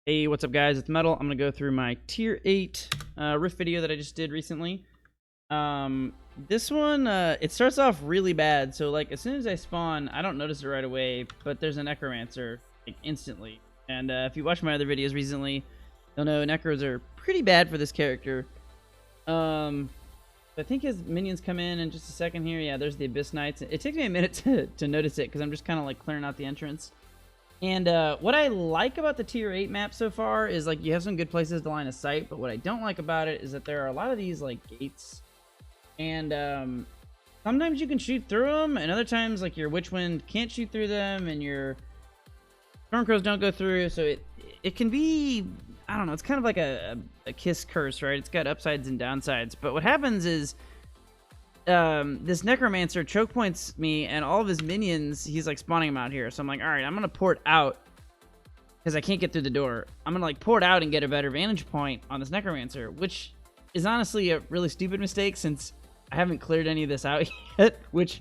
Hey, what's up guys? It's Metal. I'm going to go through my tier 8 rift video that I just did recently. This one, it starts off really bad. So like as soon as I spawn, I don't notice it right away, but there's a Necromancer like instantly. And if you watch my other videos recently, you'll know Necros are pretty bad for this character. I think his minions come in just a second here. Yeah, there's the Abyss Knights. It takes me a minute to notice it because I'm just kind of like clearing out the entrance. And what I like about the tier 8 map so far is like you have some good places to line of sight, but what I don't like about it is that there are a lot of these like gates, and sometimes you can shoot through them, and other times like your Witchwind can't shoot through them, and your Stormcrows don't go through. So it can be, I don't know, it's kind of like a kiss curse, right? It's got upsides and downsides. But what happens is this Necromancer choke points me, and all of his minions, he's like spawning them out here. So I'm like, all right, I'm gonna port out because I can't get through the door. I'm gonna like port out and get a better vantage point on this Necromancer, which is honestly a really stupid mistake since I haven't cleared any of this out yet. Which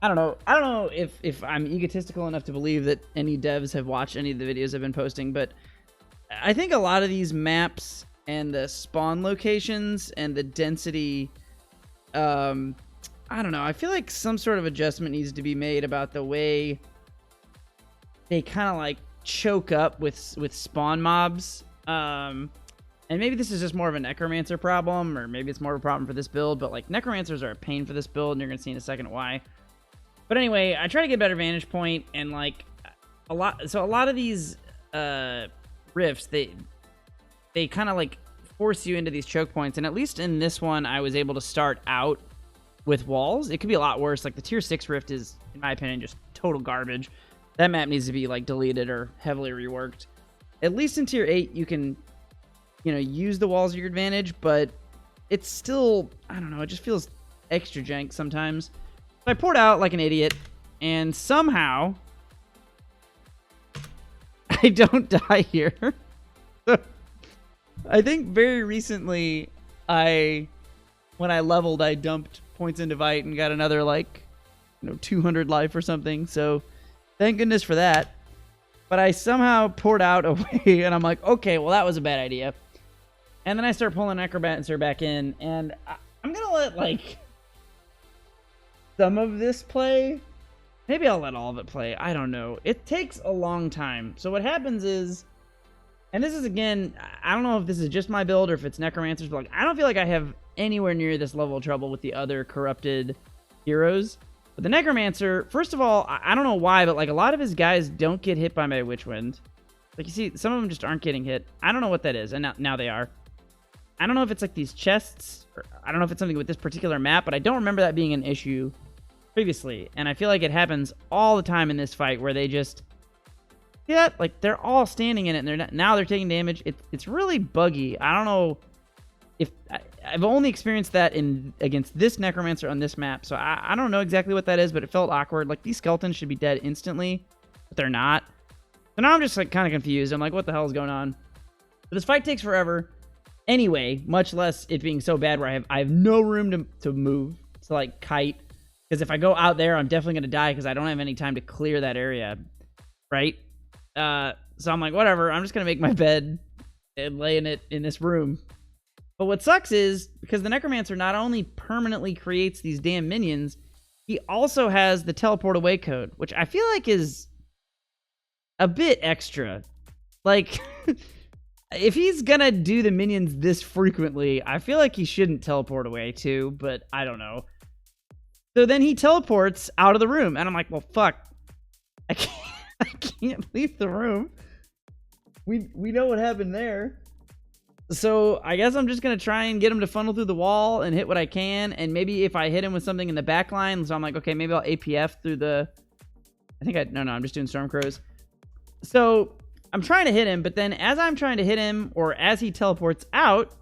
I don't know if I'm egotistical enough to believe that any devs have watched any of the videos I've been posting, but I think a lot of these maps and the spawn locations and the density, I don't know. I feel like some sort of adjustment needs to be made about the way they kind of like choke up with spawn mobs. And maybe this is just more of a Necromancer problem, or maybe it's more of a problem for this build, but like Necromancers are a pain for this build, and you're going to see in a second why. But anyway, I try to get a better vantage point, and like a lot of these rifts, they kind of like force you into these choke points, and at least in this one I was able to start out with walls. It could be a lot worse. Like the tier 6 rift is, in my opinion, just total garbage. That map needs to be like deleted or heavily reworked. At least in tier 8 you can, you know, use the walls to your advantage, but it's still, I don't know, it just feels extra jank sometimes. So I poured out like an idiot, and somehow I don't die here. I think very recently, when I leveled, I dumped points into Vite and got another, like, 200 life or something. So, thank goodness for that. But I somehow poured out away, and I'm like, okay, well, that was a bad idea. And then I start pulling Necromancer back in, and I'm gonna let, like, some of this play. Maybe I'll let all of it play. I don't know. It takes a long time. So what happens is, and this is, again, I don't know if this is just my build or if it's Necromancers, but like, I don't feel like I have anywhere near this level of trouble with the other corrupted heroes. But the Necromancer, first of all, I don't know why, but like a lot of his guys don't get hit by my Witchwind. Like you see, some of them just aren't getting hit. I don't know what that is, and now they are. I don't know if it's like these chests, or I don't know if it's something with this particular map, but I don't remember that being an issue previously. And I feel like it happens all the time in this fight where they just... yeah, like they're all standing in it, and now they're taking damage. It's really buggy. I don't know if I've only experienced that against this Necromancer on this map, so I don't know exactly what that is, but it felt awkward. Like these skeletons should be dead instantly, but they're not. So now I'm just like kind of confused. I'm like, what the hell is going on? But this fight takes forever. Anyway, much less it being so bad where I have no room to move, to like kite, because if I go out there, I'm definitely gonna die because I don't have any time to clear that area, right? So I'm like, whatever, I'm just gonna make my bed and lay in it in this room. But what sucks is, because the Necromancer not only permanently creates these damn minions, he also has the teleport away code, which I feel like is a bit extra. Like, if he's gonna do the minions this frequently, I feel like he shouldn't teleport away too, but I don't know. So then he teleports out of the room, and I'm like, well, fuck. I can't leave the room. We know what happened there. So I guess I'm just going to try and get him to funnel through the wall and hit what I can. And maybe if I hit him with something in the back line, so I'm like, okay, maybe I'll APF through the... no, I'm just doing Stormcrows. So I'm trying to hit him, but then as I'm trying to hit him, or as he teleports out,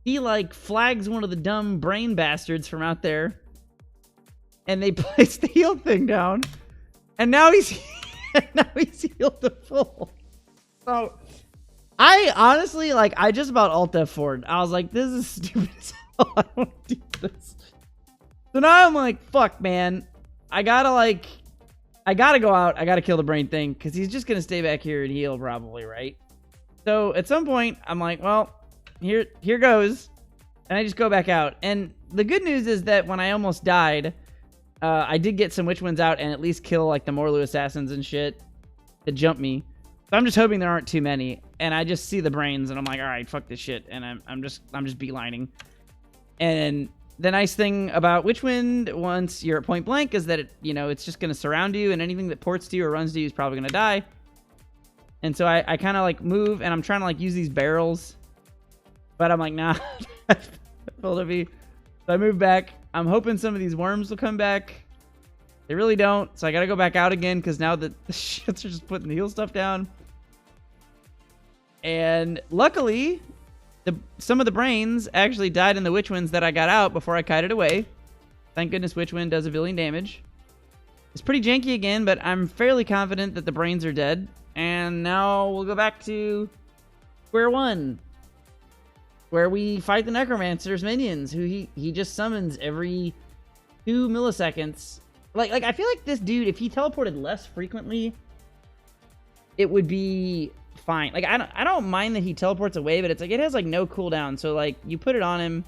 he like flags one of the dumb brain bastards from out there. And they place the heal thing down. And now he's healed to full. So I honestly, like, I just about alt F4'd. I was like, this is stupid as hell. I don't do this. So now I'm like, fuck, man. I gotta go out. I gotta kill the brain thing, because he's just gonna stay back here and heal probably, right? So at some point, I'm like, well, here goes. And I just go back out. And the good news is that when I almost died, I did get some Witch Winds out and at least kill like the Morlu assassins and shit that jump me. So I'm just hoping there aren't too many. And I just see the brains and I'm like, all right, fuck this shit. And I'm just beelining. And the nice thing about Witch Wind once you're at point blank is that it's just gonna surround you, and anything that ports to you or runs to you is probably gonna die. And so I kind of like move, and I'm trying to like use these barrels, but I'm like, nah. So I move back. I'm hoping some of these worms will come back. They really don't, so I gotta go back out again because now the shits are just putting the heal stuff down. And luckily, some of the brains actually died in the Witch Winds that I got out before I kited away. Thank goodness Witch Wind does a billion damage. It's pretty janky again, but I'm fairly confident that the brains are dead. And now we'll go back to square one, where we fight the Necromancers minions, who he just summons every 2 milliseconds. Like I feel like this dude, if he teleported less frequently, it would be fine. Like I don't mind that he teleports away, but it's like it has like no cooldown. So like you put it on him,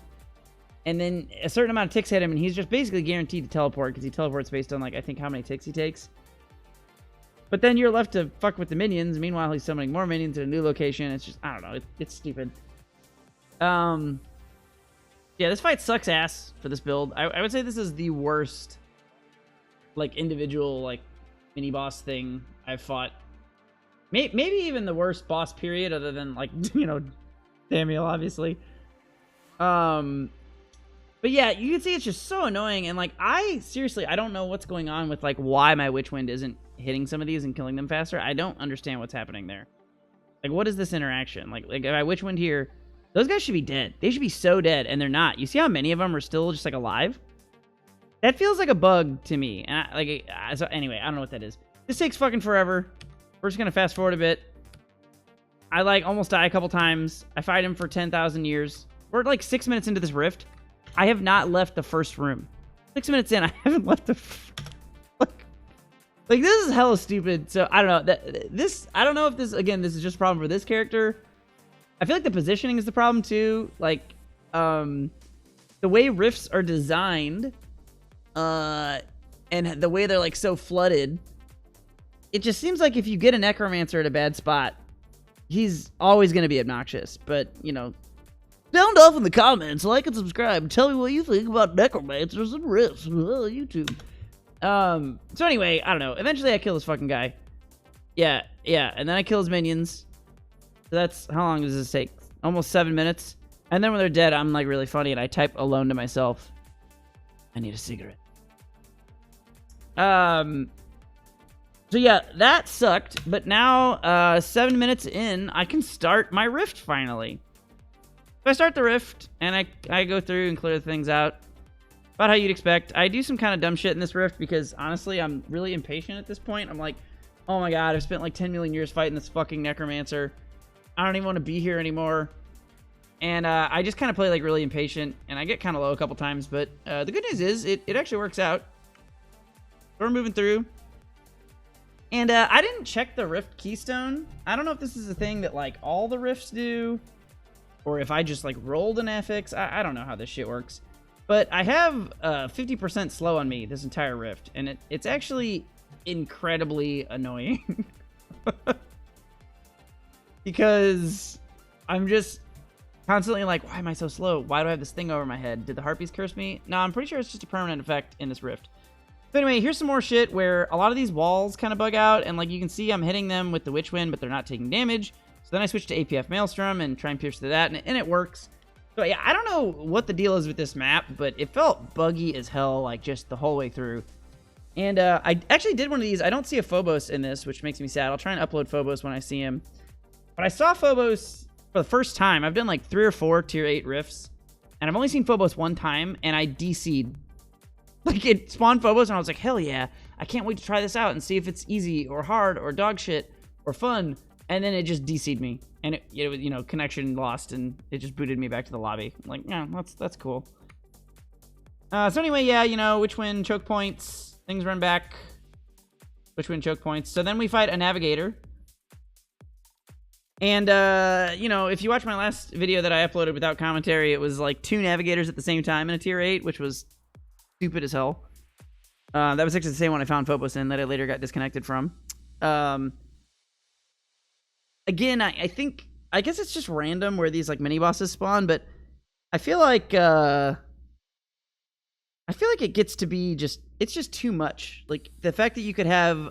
and then a certain amount of ticks hit him, and he's just basically guaranteed to teleport because he teleports based on like I think how many ticks he takes. But then you're left to fuck with the minions. Meanwhile, he's summoning more minions at a new location. It's just, I don't know. It's stupid. Yeah, this fight sucks ass for this build. I would say this is the worst, like, individual, like, mini-boss thing I've fought. Maybe even the worst boss period, other than, like, Samuel, obviously. But yeah, you can see it's just so annoying. And, like, seriously, I don't know what's going on with, like, why my Witch Wind isn't hitting some of these and killing them faster. I don't understand what's happening there. Like, what is this interaction? Like if I Witch Wind here, those guys should be dead. They should be so dead, and they're not. You see how many of them are still just, like, alive? That feels like a bug to me. And so anyway, I don't know what that is. This takes fucking forever. We're just gonna fast forward a bit. I, like, almost die a couple times. I fight him for 10,000 years. We're, like, 6 minutes into this rift. I have not left the first room. 6 minutes in, I haven't left the... Like, this is hella stupid. So, I don't know. I don't know if this, again, this is just a problem for this character. I feel like the positioning is the problem, too. Like, the way rifts are designed, and the way they're, like, so flooded, it just seems like if you get a Necromancer at a bad spot, he's always going to be obnoxious. But, sound off in the comments, like and subscribe, tell me what you think about Necromancers and rifts. YouTube. So anyway, I don't know. Eventually I kill this fucking guy. Yeah. And then I kill his minions. So that's, how long does this take? Almost 7 minutes. And then when they're dead, I'm like really funny and I type alone to myself, I need a cigarette. So yeah, that sucked. But now, 7 minutes in, I can start my rift finally. So I start the rift and I go through and clear things out. About how you'd expect. I do some kind of dumb shit in this rift because, honestly, I'm really impatient at this point. I'm like, oh my god, I've spent like 10 million years fighting this fucking Necromancer. I don't even want to be here anymore. And I just kind of play like really impatient, and I get kind of low a couple times, but the good news is it actually works out. We're moving through. And I didn't check the rift keystone. I don't know if this is a thing that like all the rifts do, or if I just like rolled an FX. I don't know how this shit works. But I have 50% slow on me this entire rift, and it's actually incredibly annoying. Because I'm just constantly like, why am I so slow? Why do I have this thing over my head? Did the harpies curse me? No, I'm pretty sure it's just a permanent effect in this rift. So anyway, here's some more shit where a lot of these walls kind of bug out, and like you can see I'm hitting them with the Witch Wind, but they're not taking damage. So then I switch to APF Maelstrom and try and pierce through that, and it works. So yeah, I don't know what the deal is with this map, but it felt buggy as hell, like just the whole way through. And I actually did one of these. I don't see a Phobos in this, which makes me sad. I'll try and upload Phobos when I see him. But I saw Phobos for the first time. I've done like 3 or 4 tier 8 rifts, and I've only seen Phobos one time, and I DC'd. Like, it spawned Phobos, and I was like, hell yeah, I can't wait to try this out and see if it's easy or hard or dog shit or fun. And then it just DC'd me, and it was, connection lost, and it just booted me back to the lobby. I'm like, yeah, that's cool. So anyway, yeah, Witch Wind, choke points, things run back. Witch Wind, choke points. So then we fight a Navigator. And, you know, if you watch my last video that I uploaded without commentary, it was like 2 Navigators at the same time in a tier 8, which was stupid as hell. That was actually the same one I found Phobos in that I later got disconnected from. Again, I guess it's just random where these, like, mini-bosses spawn, but I feel like it gets to be it's just too much. Like, the fact that you could have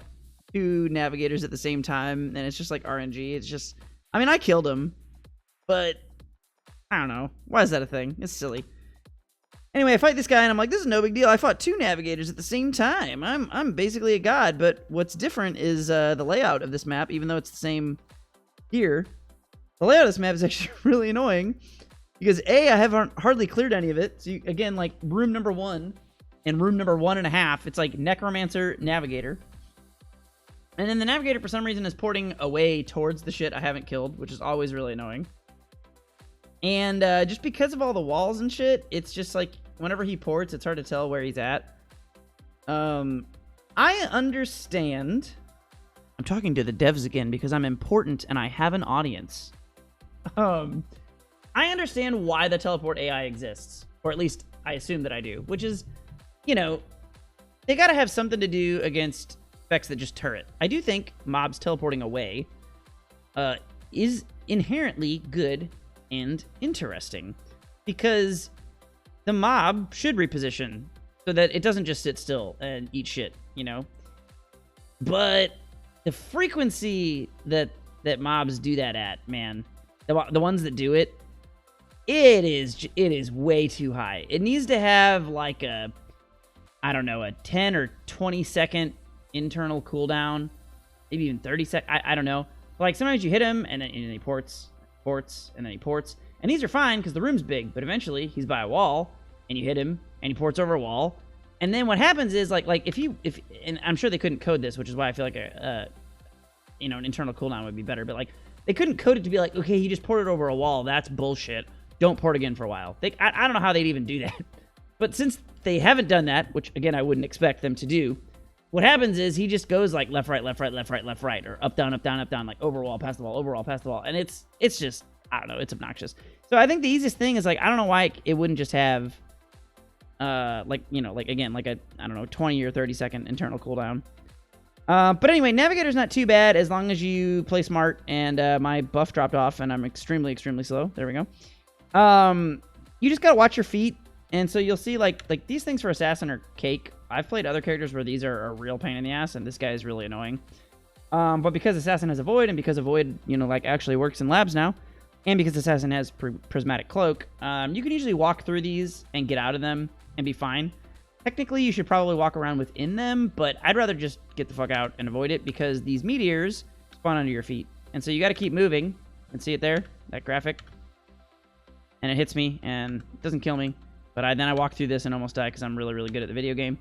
2 Navigators at the same time, and it's just, like, RNG, it's just... I mean, I killed him, but I don't know. Why is that a thing? It's silly. Anyway, I fight this guy, and I'm like, this is no big deal. I fought 2 Navigators at the same time. I'm basically a god, but what's different is the layout of this map, even though it's the same here. The layout of this map is actually really annoying, because A, I haven't hardly cleared any of it. So, again, like, room number 1 and room number 1.5, it's like Necromancer, Navigator. And then the Navigator, for some reason, is porting away towards the shit I haven't killed, which is always really annoying. And just because of all the walls and shit, it's just like, whenever he ports, it's hard to tell where he's at. I understand. I'm talking to the devs again because I'm important and I have an audience. I understand why the teleport AI exists. Or at least, I assume that I do. Which is, you know, they gotta have something to do against... effects that just turret. I do think mobs teleporting away is inherently good and interesting, because the mob should reposition so that it doesn't just sit still and eat shit, you know? But the frequency that mobs do that at, man, the ones that do it, it is way too high. It needs to have like a, I don't know, a 10 or 20 second internal cooldown, maybe even 30 seconds. I don't know. But like, sometimes you hit him and then he ports, and then he ports. And these are fine because the room's big, but eventually he's by a wall and you hit him and he ports over a wall. And then what happens is like if and I'm sure they couldn't code this, which is why I feel like you know, an internal cooldown would be better. But like, they couldn't code it to be like, okay, he just ported over a wall. That's bullshit. Don't port again for a while. I don't know how they'd even do that. But since they haven't done that, which again, I wouldn't expect them to do, what happens is he just goes like left, right, left, right, left, right, left, right, or up, down, up, down, up, down, like over wall, past the wall, over wall, past the wall. And it's just, I don't know, it's obnoxious. So I think the easiest thing is like, I don't know why it wouldn't just have, like, you know, like, again, like a, I don't know, 20 or 30 second internal cooldown. But anyway, Navigator's not too bad as long as you play smart, and my buff dropped off and I'm extremely, extremely slow. There we go. You just gotta watch your feet. And so you'll see like these things for Assassin are cake. I've played other characters where these are a real pain in the ass, and this guy is really annoying. But because Assassin has Avoid, and because Avoid, you know, like actually works in labs now, and because Assassin has Prismatic Cloak, you can usually walk through these and get out of them and be fine. Technically, you should probably walk around within them, but I'd rather just get the fuck out and avoid it because these meteors spawn under your feet. And so you got to keep moving. And see it there? That graphic? And it hits me, and it doesn't kill me. But then I walk through this and almost die because I'm really, really good at the video game.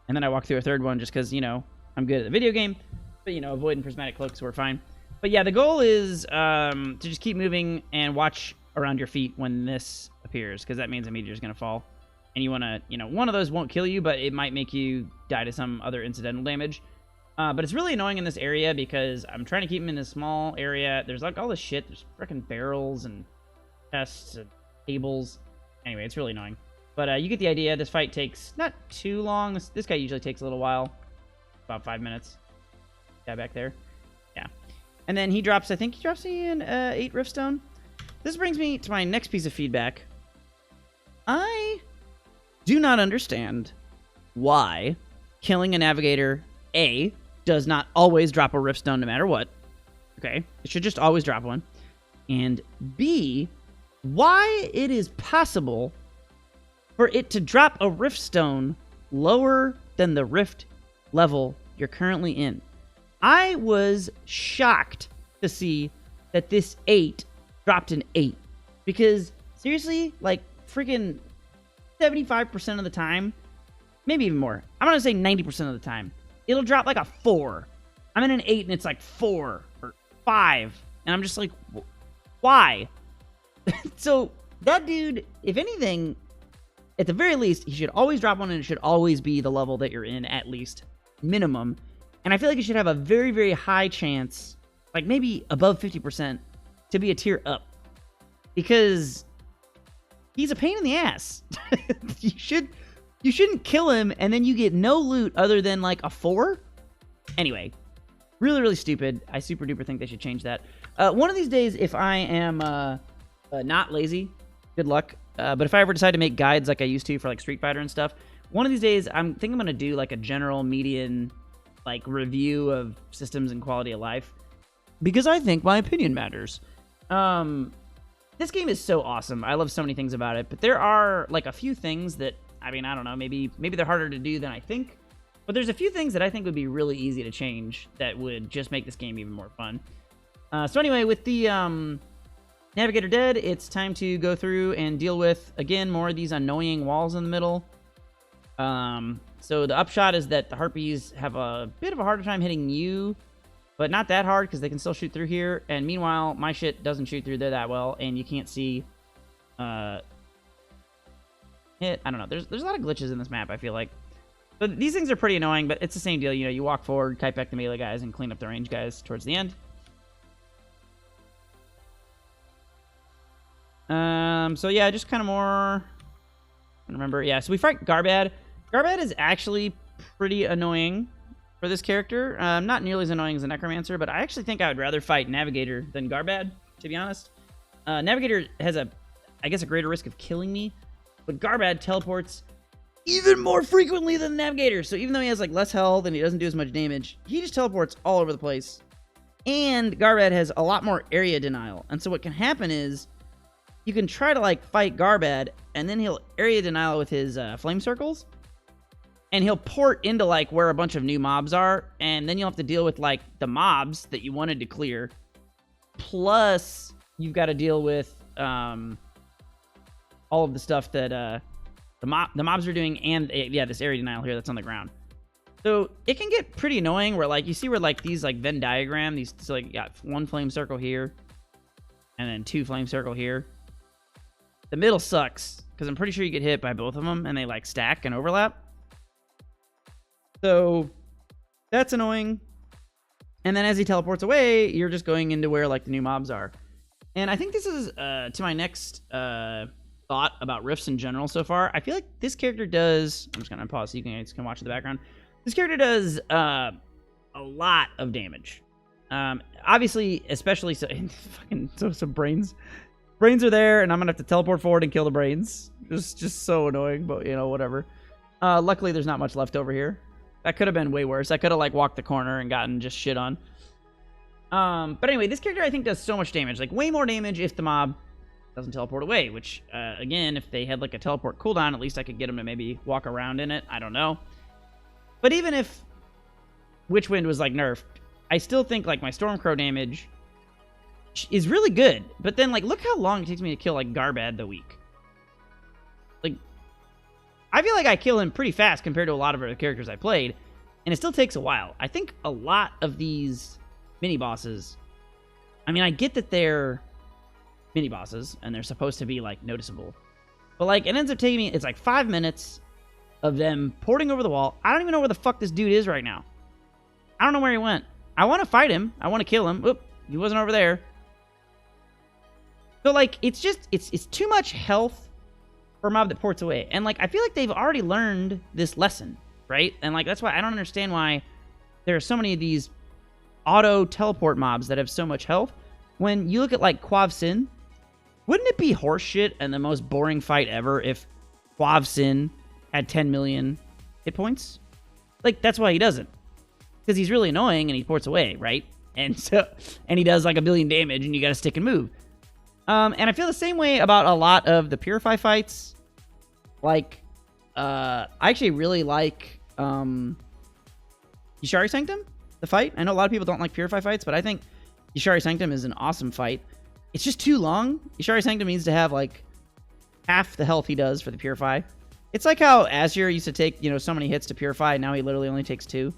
And then I walk through a third one just because, you know, I'm good at the video game. But, you know, avoiding prismatic cloaks, we're fine. But yeah, the goal is to just keep moving and watch around your feet when this appears, because that means a meteor is going to fall. And you want to, you know, one of those won't kill you, but it might make you die to some other incidental damage. But it's really annoying in this area because I'm trying to keep them in this small area. There's like all this shit. There's freaking barrels and chests and tables. Anyway, it's really annoying. But you get the idea. This fight takes not too long. This guy usually takes a little while. About 5 minutes. Guy back there. Yeah. And then he drops, I think he drops me an 8 Riftstone. This brings me to my next piece of feedback. I do not understand why killing a Navigator, A, does not always drop a Riftstone no matter what. Okay? It should just always drop one. And B, why it is possible for it to drop a Riftstone lower than the Rift level you're currently in. I was shocked to see that this 8 dropped an 8. Because, seriously, like, freaking 75% of the time, maybe even more, I'm going to say 90% of the time, it'll drop like a 4. I'm in an 8 and it's like 4 or 5. And I'm just like, why? So, that dude, if anything, at the very least, he should always drop one, and it should always be the level that you're in, at least. Minimum. And I feel like it should have a very, very high chance, like maybe above 50%, to be a tier up. Because he's a pain in the ass. You shouldn't kill him and then you get no loot other than like a 4. Anyway, really, really stupid. I super duper think they should change that. One of these days, if I am not lazy, good luck. But if I ever decide to make guides like I used to for like Street Fighter and stuff, one of these days, I think I'm going to do like a general median like review of systems and quality of life. Because I think my opinion matters. This game is so awesome. I love so many things about it. But there are like a few things that, I mean, I don't know, maybe they're harder to do than I think. But there's a few things that I think would be really easy to change that would just make this game even more fun. So anyway, with the Navigator dead, it's time to go through and deal with, again, more of these annoying walls in the middle. So the upshot is that the Harpies have a bit of a harder time hitting you, but not that hard because they can still shoot through here. And meanwhile, my shit doesn't shoot through there that well, and you can't see it. I don't know. There's a lot of glitches in this map, I feel like. But these things are pretty annoying, but it's the same deal. You know, you walk forward, kite back the melee guys, and clean up the range guys towards the end. So yeah, just kind of more... I don't remember. Yeah, so we fight Gharbad. Gharbad is actually pretty annoying for this character. Not nearly as annoying as a Necromancer, but I actually think I would rather fight Navigator than Gharbad, to be honest. Navigator has I guess a greater risk of killing me, but Gharbad teleports even more frequently than the Navigator. So even though he has like less health and he doesn't do as much damage, he just teleports all over the place. And Gharbad has a lot more area denial. And so what can happen is you can try to like fight Gharbad, and then he'll area denial with his flame circles, and he'll port into like where a bunch of new mobs are, and then you'll have to deal with like the mobs that you wanted to clear, plus you've got to deal with all of the stuff that the mobs are doing, and yeah, this area denial here that's on the ground. So it can get pretty annoying where like you see where like these like Venn diagram, these, so like you got one flame circle here and then 2 flame circle here. The middle sucks because I'm pretty sure you get hit by both of them and they like stack and overlap. So that's annoying. And then as he teleports away, you're just going into where like the new mobs are. And I think this is to my next thought about rifts in general so far. I feel like this character does... I'm just going to pause so you guys can watch in the background. This character does a lot of damage. Obviously, especially so... fucking so brains. Brains are there, and I'm going to have to teleport forward and kill the brains. Just so annoying, but, you know, whatever. Luckily, there's not much left over here. That could have been way worse. I could have, like, walked the corner and gotten just shit on. But anyway, this character, I think, does so much damage. Like, way more damage if the mob doesn't teleport away, which, again, if they had, like, a teleport cooldown, at least I could get them to maybe walk around in it. I don't know. But even if Witchwind was, like, nerfed, I still think, like, my Stormcrow damage is really good. But then, like, look how long it takes me to kill, like, Gharbad the Weak. Like, I feel like I kill him pretty fast compared to a lot of other characters I played, and it still takes a while. I think a lot of these mini-bosses, I mean, I get that they're mini-bosses, and they're supposed to be, like, noticeable. But, like, it ends up taking me, it's like 5 minutes of them porting over the wall. I don't even know where the fuck this dude is right now. I don't know where he went. I want to fight him. I want to kill him. Oop, he wasn't over there. So, like, it's just, it's too much health for a mob that ports away. And, like, I feel like they've already learned this lesson, right? And, like, that's why I don't understand why there are so many of these auto-teleport mobs that have so much health. When you look at, like, Quav Sin, wouldn't it be horseshit and the most boring fight ever if Quav Sin had 10 million hit points? Like, that's why he doesn't. Because he's really annoying and he ports away, right? And so, and he does, like, 1 billion damage and you gotta stick and move. And I feel the same way about a lot of the Purify fights. Like, I actually really like Yshari Sanctum, the fight. I know a lot of people don't like Purify fights, but I think Yshari Sanctum is an awesome fight. It's just too long. Yshari Sanctum needs to have, like, half the health he does for the Purify. It's like how Azure used to take, you know, so many hits to Purify, and now he literally only takes 2.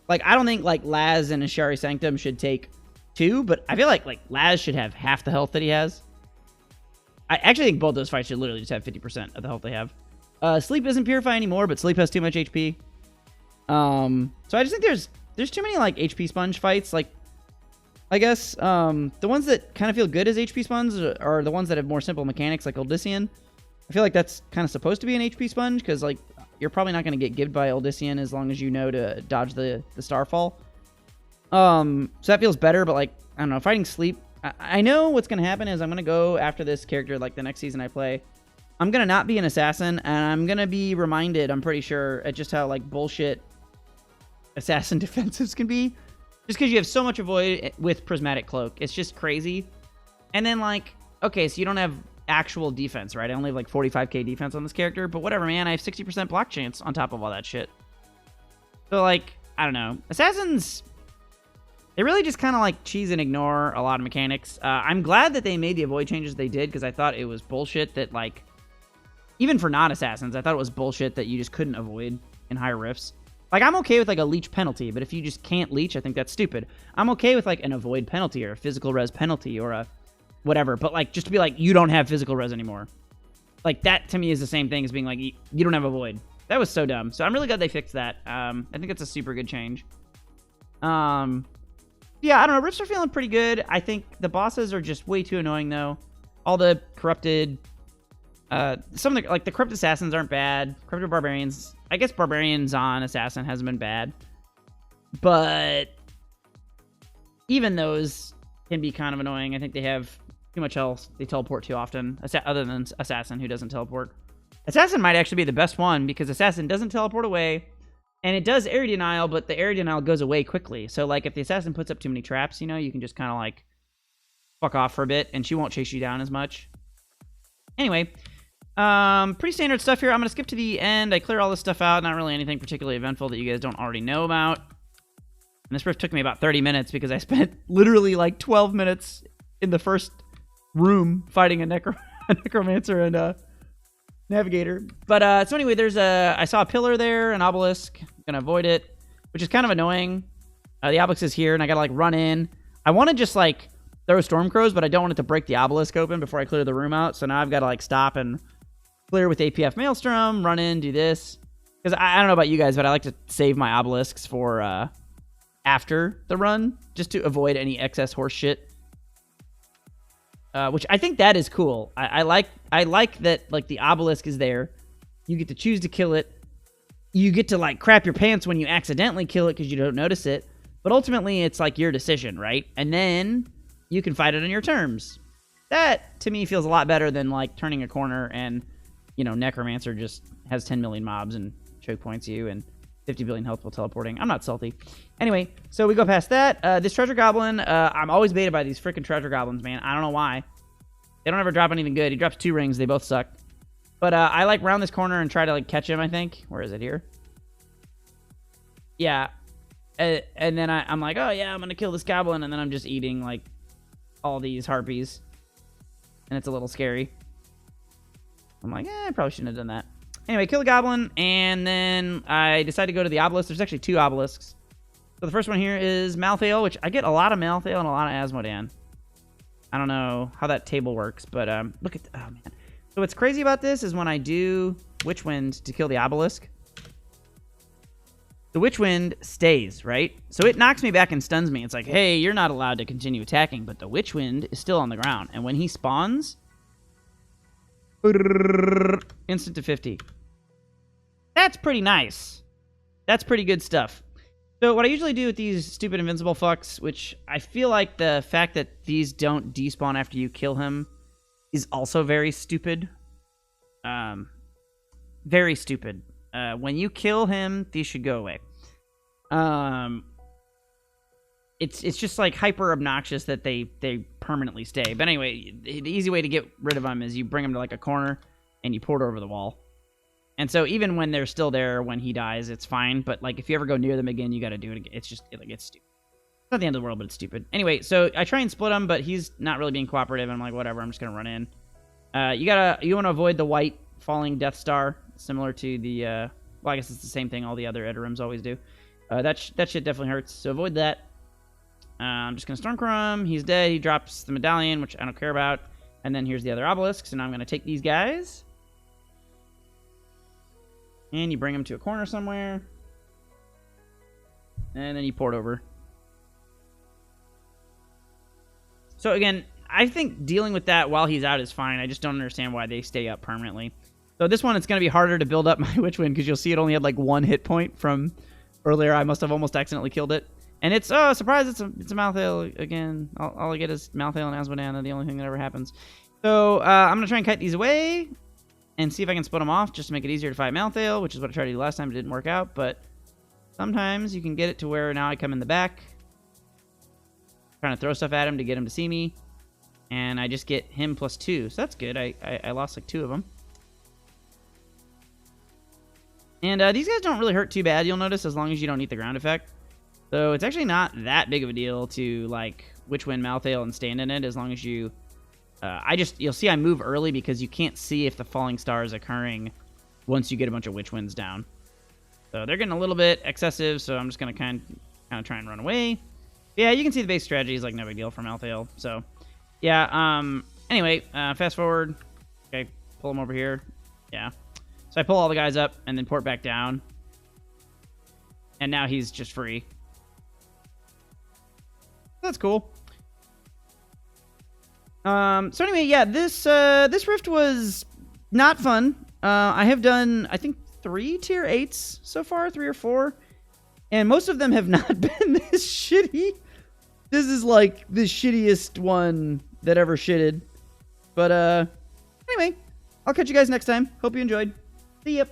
Like, I don't think, like, Laz and Yshari Sanctum should take 2, but I feel like Laz should have half the health that he has. I actually think both those fights should literally just have 50% of the health they have. Sleep isn't Purify anymore, but Sleep has too much HP. So I just think there's too many, like, HP sponge fights. Like, I guess. The ones that kind of feel good as HP sponge are the ones that have more simple mechanics, like Odyssean. I feel like that's kind of supposed to be an HP sponge, because like you're probably not going to get gibbed by Odyssean as long as you know to dodge the Starfall. So that feels better, but like, I don't know, fighting sleep. I know what's going to happen is I'm going to go after this character, like the next season I play. I'm going to not be an assassin, and I'm going to be reminded, I'm pretty sure, at just how like bullshit assassin defensives can be. Just because you have so much avoid with Prismatic Cloak. It's just crazy. And then like, okay, so you don't have actual defense, right? I only have like 45k defense on this character, but whatever, man. I have 60% block chance on top of all that shit. So like, I don't know. Assassins, they really just kind of like cheese and ignore a lot of mechanics. I'm glad that they made the avoid changes they did, because I thought it was bullshit that like, even for non-assassins, I thought it was bullshit that you just couldn't avoid in higher rifts. Like, I'm okay with like a leech penalty, but if you just can't leech, I think that's stupid. I'm okay with like an avoid penalty or a physical res penalty or a whatever, but like just to be like, you don't have physical res anymore. Like, that to me is the same thing as being like, you don't have avoid. That was so dumb. So I'm really glad they fixed that. I think it's a super good change. Yeah, I don't know. Rifts are feeling pretty good. I think the bosses are just way too annoying, though. All the corrupted... some of the, like, the corrupted assassins aren't bad. Corrupted barbarians... I guess barbarians on assassin hasn't been bad. But... even those can be kind of annoying. I think they have too much health. They teleport too often. Other than assassin, who doesn't teleport. Assassin might actually be the best one, because assassin doesn't teleport away. And it does area denial, but the area denial goes away quickly. So, like, if the assassin puts up too many traps, you know, you can just kind of, like, fuck off for a bit, and she won't chase you down as much. Anyway, pretty standard stuff here. I'm going to skip to the end. I clear all this stuff out. Not really anything particularly eventful that you guys don't already know about. And this rift took me about 30 minutes, because I spent literally, like, 12 minutes in the first room fighting a Necromancer and Navigator. But so anyway, I saw a pillar there, an obelisk. I'm gonna avoid it, which is kind of annoying. The obelisk is here, and I gotta like run in. I want to just like throw Stormcrows, but I don't want it to break the obelisk open before I clear the room out. So now I've got to like stop and clear with APF Maelstrom, run in, do this. Because I don't know about you guys, but I like to save my obelisks for after the run, just to avoid any excess horse shit. Which I think that is cool. I like that, like, the obelisk is there. You get to choose to kill it. You get to, like, crap your pants when you accidentally kill it because you don't notice it. But ultimately, it's, like, your decision, right? And then you can fight it on your terms. That, to me, feels a lot better than, like, turning a corner and, you know, Necromancer just has 10 million mobs and choke points you and 50 billion health while teleporting. I'm not salty. Anyway, so we go past that. This treasure goblin, I'm always baited by these freaking treasure goblins, man. I don't know why. They don't ever drop anything good. He drops 2 rings. They both suck. But I like round this corner and try to like catch him, I think. Where is it here? Yeah. And then I'm like, oh yeah, I'm going to kill this goblin. And then I'm just eating like all these harpies. And it's a little scary. I'm like, I probably shouldn't have done that. Anyway, kill the goblin, and then I decide to go to the obelisk. There's actually 2 obelisks. So the first one here is Malthael, which I get a lot of Malthael and a lot of Asmodan. I don't know how that table works, but look at... oh, man. So what's crazy about this is when I do Witchwind to kill the obelisk, the Witchwind stays, right? So it knocks me back and stuns me. It's like, hey, you're not allowed to continue attacking, but the Witchwind is still on the ground. And when he spawns... instant to 50. That's pretty nice. That's pretty good stuff. So what I usually do with these stupid invincible fucks, which I feel like the fact that these don't despawn after you kill him is also very stupid. Very stupid. When you kill him, these should go away. It's just like hyper obnoxious that they permanently stay. But anyway, the easy way to get rid of them is you bring them to like a corner and you port over the wall. And so even when they're still there when he dies, it's fine. But like if you ever go near them again, you got to do it again. It's just like it's stupid. It's not the end of the world, but it's stupid. Anyway, so I try and split him, but he's not really being cooperative. I'm like, whatever. I'm just gonna run in. You want to avoid the white falling Death Star, similar to the. Well, I guess it's the same thing all the other Ederims always do. That shit definitely hurts. So avoid that. I'm just going to Stormcrow him. He's dead. He drops the medallion, which I don't care about. And then here's the other obelisks. And now I'm going to take these guys. And you bring them to a corner somewhere. And then you port over. So again, I think dealing with that while he's out is fine. I just don't understand why they stay up permanently. So this one, it's going to be harder to build up my Witchwind because you'll see it only had like 1 hit point from earlier. I must have almost accidentally killed it. And it's, oh, surprise, it's a Malthael again. All I get is Malthael and Asmodana, the only thing that ever happens. So I'm going to try and kite these away and see if I can split them off just to make it easier to fight Malthael, which is what I tried to do last time. It didn't work out, but sometimes you can get it to where now I come in the back, trying to throw stuff at him to get him to see me, and I just get him +2. So that's good. I lost like 2 of them. And these guys don't really hurt too bad, you'll notice, as long as you don't eat the ground effect. So it's actually not that big of a deal to, like, Witchwind Malthael and stand in it, as long as you... you'll see I move early because you can't see if the falling star is occurring once you get a bunch of Witchwinds down. So they're getting a little bit excessive, so I'm just going to kind of try and run away. Yeah, you can see the base strategy is, like, no big deal for Malthael. So, yeah, anyway, fast forward. Okay, pull him over here. Yeah. So I pull all the guys up and then port back down. And now he's just free. That's cool. So anyway, yeah, this rift was not fun. I have done, I think, 3 tier 8s so far, 3 or 4. And most of them have not been this shitty. This is like the shittiest one that ever shitted. But anyway, I'll catch you guys next time. Hope you enjoyed. See ya.